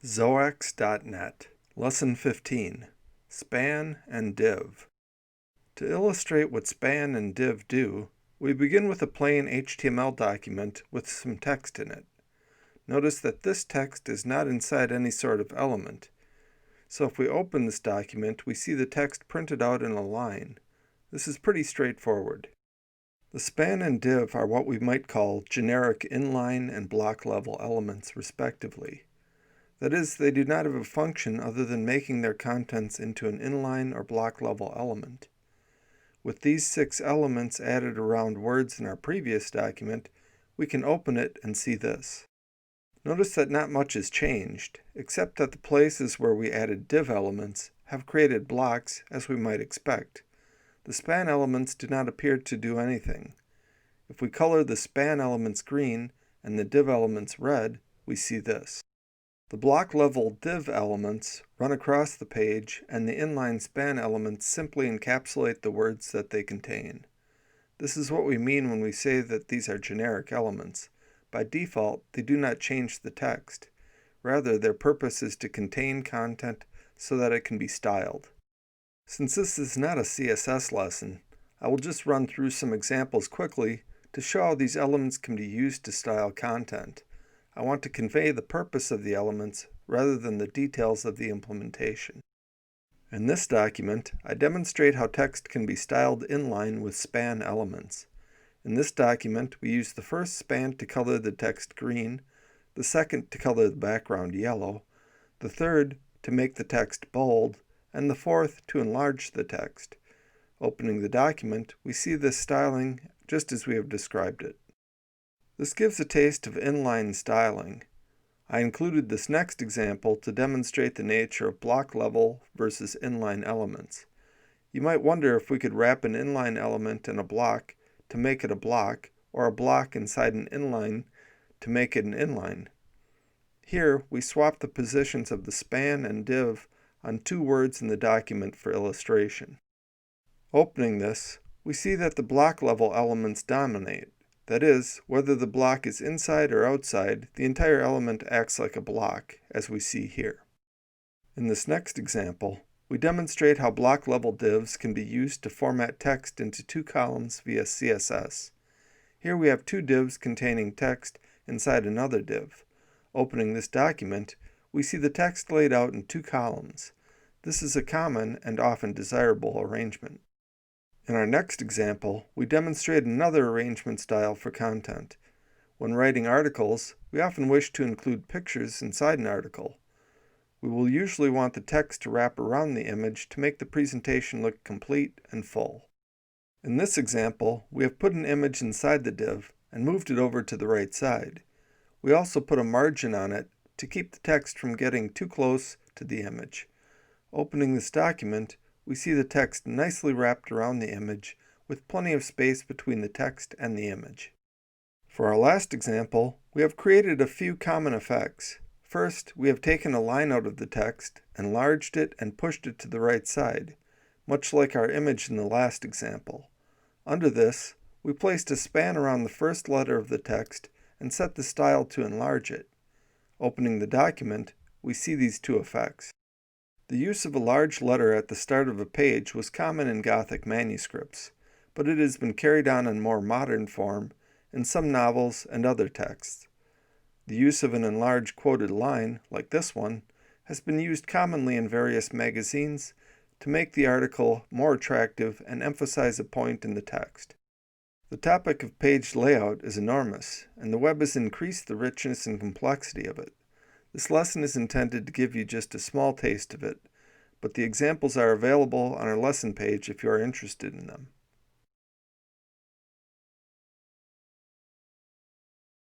Zoax.net, Lesson 15, Span and Div. To illustrate what span and div do, we begin with a plain HTML document with some text in it. Notice that this text is not inside any sort of element. So if we open this document, we see the text printed out in a line. This is pretty straightforward. The span and div are what we might call generic inline and block level elements, respectively. That is, they do not have a function other than making their contents into an inline or block level element. With these 6 elements added around words in our previous document, we can open it and see this. Notice that not much has changed, except that the places where we added div elements have created blocks, as we might expect. The span elements do not appear to do anything. If we color the span elements green and the div elements red, we see this. The block-level div elements run across the page, and the inline span elements simply encapsulate the words that they contain. This is what we mean when we say that these are generic elements. By default, they do not change the text. Rather, their purpose is to contain content so that it can be styled. Since this is not a CSS lesson, I will just run through some examples quickly to show how these elements can be used to style content. I want to convey the purpose of the elements rather than the details of the implementation. In this document, I demonstrate how text can be styled inline with span elements. In this document, we use the first span to color the text green, the second to color the background yellow, the third to make the text bold, and the fourth to enlarge the text. Opening the document, we see this styling just as we have described it. This gives a taste of inline styling. I included this next example to demonstrate the nature of block level versus inline elements. You might wonder if we could wrap an inline element in a block to make it a block, or a block inside an inline to make it an inline. Here, we swap the positions of the span and div on 2 words in the document for illustration. Opening this, we see that the block level elements dominate. That is, whether the block is inside or outside, the entire element acts like a block, as we see here. In this next example, we demonstrate how block-level divs can be used to format text into 2 columns via CSS. Here we have 2 divs containing text inside another div. Opening this document, we see the text laid out in 2 columns. This is a common and often desirable arrangement. In our next example, we demonstrate another arrangement style for content. When writing articles, we often wish to include pictures inside an article. We will usually want the text to wrap around the image to make the presentation look complete and full. In this example, we have put an image inside the div and moved it over to the right side. We also put a margin on it to keep the text from getting too close to the image. Opening this document, we see the text nicely wrapped around the image with plenty of space between the text and the image. For our last example, we have created a few common effects. First, we have taken a line out of the text, enlarged it, and pushed it to the right side, much like our image in the last example. Under this, we placed a span around the first letter of the text and set the style to enlarge it. Opening the document, we see these 2 effects. The use of a large letter at the start of a page was common in Gothic manuscripts, but it has been carried on in more modern form in some novels and other texts. The use of an enlarged quoted line, like this one, has been used commonly in various magazines to make the article more attractive and emphasize a point in the text. The topic of page layout is enormous, and the web has increased the richness and complexity of it. This lesson is intended to give you just a small taste of it, but the examples are available on our lesson page if you are interested in them.